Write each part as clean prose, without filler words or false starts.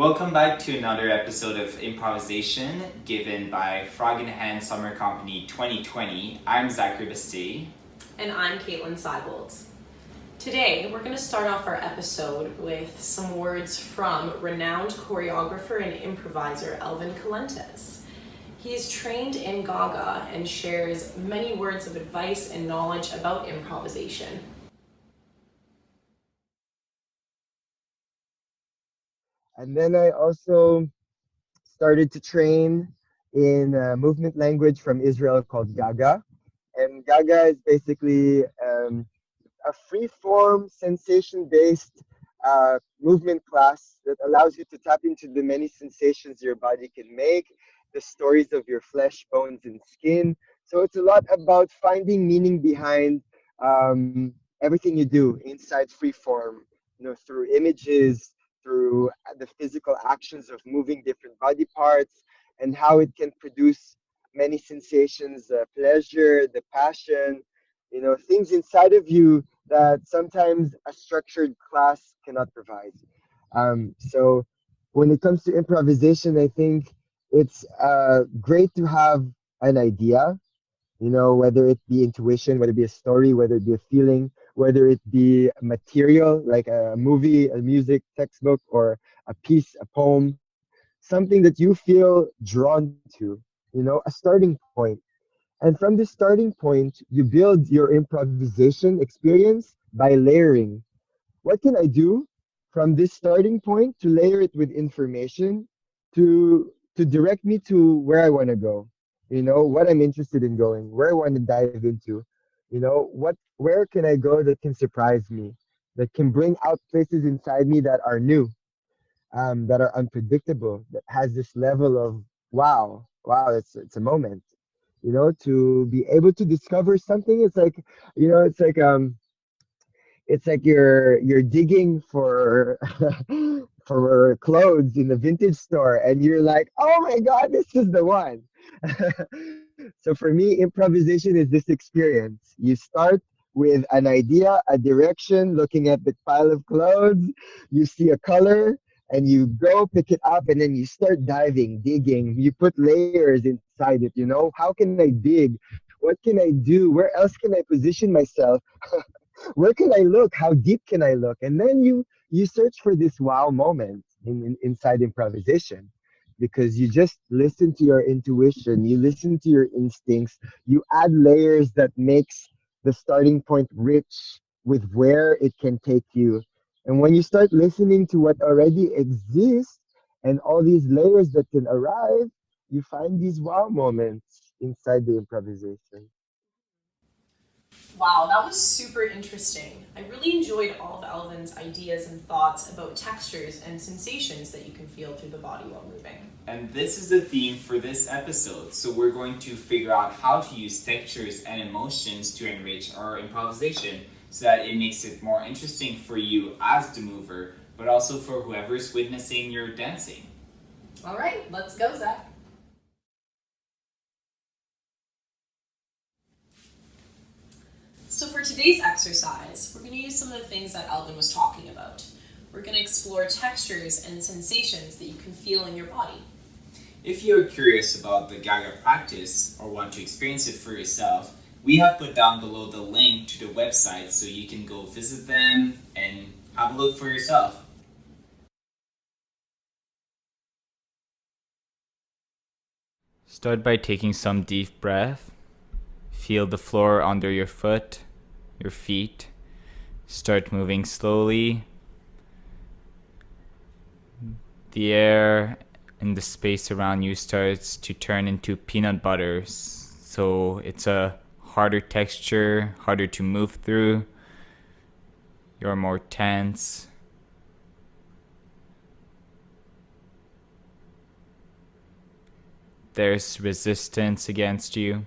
Welcome back to another episode of Improvisation given by Frog in Hand Summer Company 2020. I'm Zachary Bastille. And I'm Kaitlyn Seibold. Today, we're going to start off our episode with some words from renowned choreographer and improviser Elvin Calentes. He is trained in Gaga and shares many words of advice and knowledge about improvisation. And then I also started to train in a movement language from Israel called Gaga. And Gaga is basically a free-form, sensation-based movement class that allows you to tap into the many sensations your body can make, the stories of your flesh, bones, and skin. So it's a lot about finding meaning behind everything you do inside free-form, through images, through the physical actions of moving different body parts, and how it can produce many sensations, the pleasure, the passion, things inside of you that sometimes a structured class cannot provide. So when it comes to improvisation, I think it's great to have an idea, whether it be intuition, whether it be a story, whether it be a feeling, whether it be material like a movie, a music textbook, or a piece, a poem, something that you feel drawn to, a starting point. And from this starting point, you build your improvisation experience by layering. What can I do from this starting point to layer it with information to direct me to where I want to go? What I'm interested in going, where I want to dive into. Where can I go that can surprise me, that can bring out places inside me that are new, that are unpredictable, that has this level of wow, it's a moment. To be able to discover something, it's like you're digging for for clothes in the vintage store, and you're like, oh my god, this is the one. So for me, improvisation is this experience. You start with an idea, a direction, looking at the pile of clothes, you see a color, and you go pick it up, and then you start diving, digging. You put layers inside it. How can I dig? What can I do? Where else can I position myself? Where can I look? How deep can I look? And then you search for this wow moment inside improvisation, because you just listen to your intuition, you listen to your instincts, you add layers that makes the starting point rich with where it can take you. And when you start listening to what already exists and all these layers that can arrive, you find these wow moments inside the improvisation. Wow, that was super interesting. I really enjoyed all of Elvin's ideas and thoughts about textures and sensations that you can feel through the body while moving. And this is the theme for this episode. So we're going to figure out how to use textures and emotions to enrich our improvisation so that it makes it more interesting for you as the mover, but also for whoever's witnessing your dancing. All right, let's go, Zach. So for today's exercise, we're going to use some of the things that Elvin was talking about. We're going to explore textures and sensations that you can feel in your body. If you're curious about the Gaga practice or want to experience it for yourself, we have put down below the link to the website so you can go visit them and have a look for yourself. Start by taking some deep breath. Feel the floor under your feet. Start moving slowly. The air in the space around you starts to turn into peanut butter. So it's a harder texture, harder to move through. You're more tense. There's resistance against you.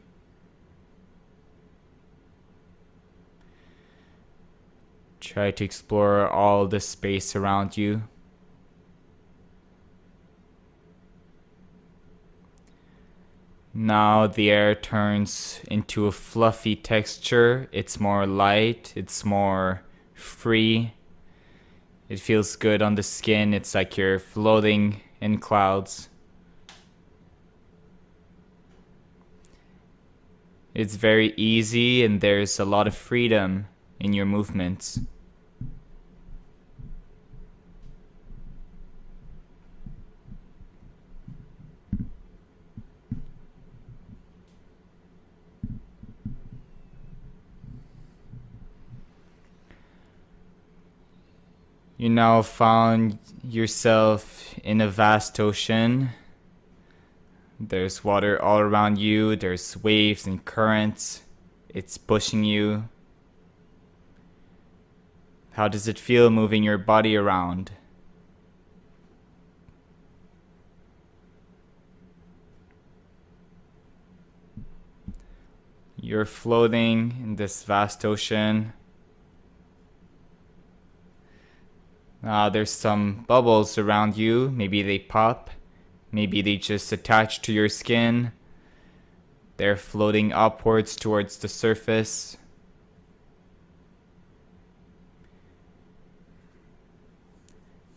Try to explore all the space around you. Now the air turns into a fluffy texture. It's more light, it's more free, It feels good on the skin. It's like you're floating in clouds. It's very easy and there's a lot of freedom in your movements. You now found yourself in a vast ocean. There's water all around you. There's waves and currents. It's pushing you. How does it feel moving your body around? You're floating in this vast ocean. There's some bubbles around you. Maybe they pop. Maybe they just attach to your skin. They're floating upwards towards the surface.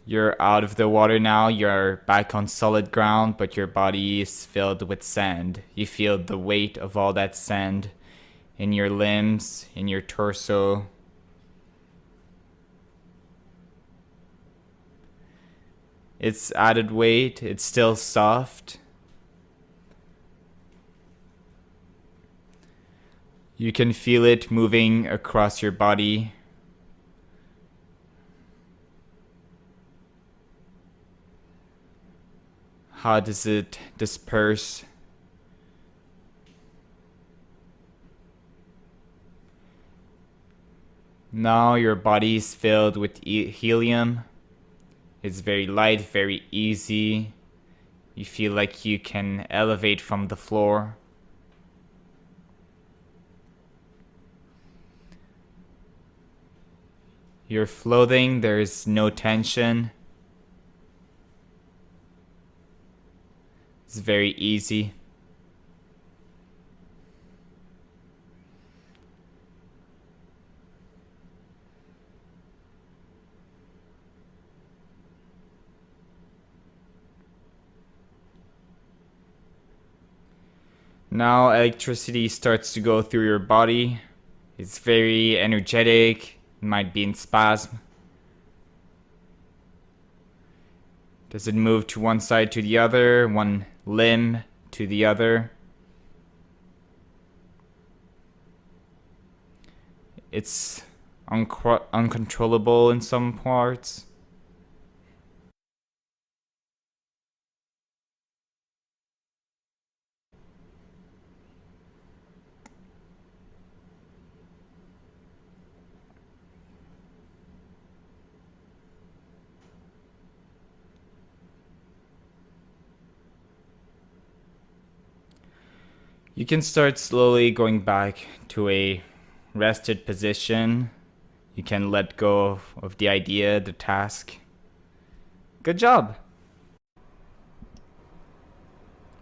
You're out of the water now. You're back on solid ground, but your body is filled with sand. You feel the weight of all that sand in your limbs, in your torso. It's added weight. It's still soft. You can feel it moving across your body. How does it disperse? Now your body is filled with helium. It's very light, very easy. You feel like you can elevate from the floor. You're floating, there's no tension. It's very easy. Now electricity starts to go through your body. It's very energetic. It might be in spasm. Does it move to one side to the other, one limb to the other? It's uncontrollable in some parts. You can start slowly going back to a rested position. You can let go of the idea, the task. Good job!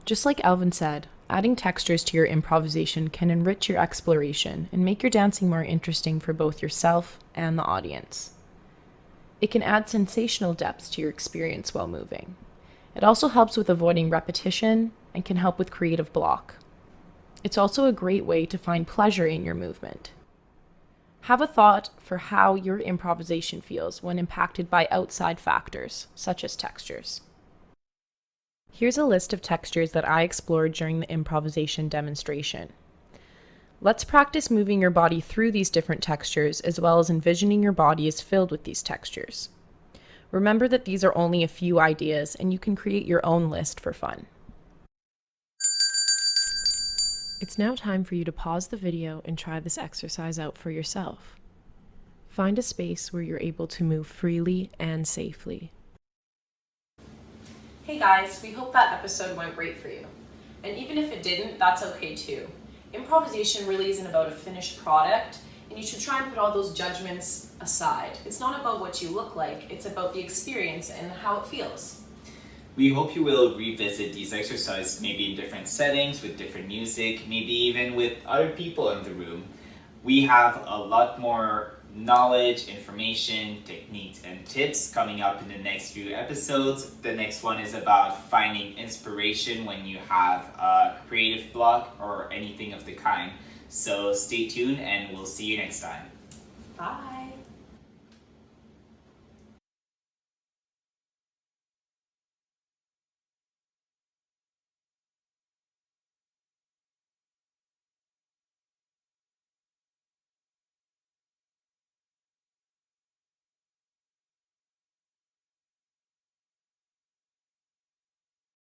Just like Alvin said, adding textures to your improvisation can enrich your exploration and make your dancing more interesting for both yourself and the audience. It can add sensational depth to your experience while moving. It also helps with avoiding repetition and can help with creative block. It's also a great way to find pleasure in your movement. Have a thought for how your improvisation feels when impacted by outside factors, such as textures. Here's a list of textures that I explored during the improvisation demonstration. Let's practice moving your body through these different textures, as well as envisioning your body is filled with these textures. Remember that these are only a few ideas, and you can create your own list for fun. It's now time for you to pause the video and try this exercise out for yourself. Find a space where you're able to move freely and safely. Hey guys, we hope that episode went great for you. And even if it didn't, that's okay too. Improvisation really isn't about a finished product, and you should try and put all those judgments aside. It's not about what you look like, it's about the experience and how it feels. We hope you will revisit these exercises maybe in different settings, with different music, maybe even with other people in the room. We have a lot more knowledge, information, techniques, and tips coming up in the next few episodes. The next one is about finding inspiration when you have a creative block or anything of the kind. So stay tuned and we'll see you next time. Bye.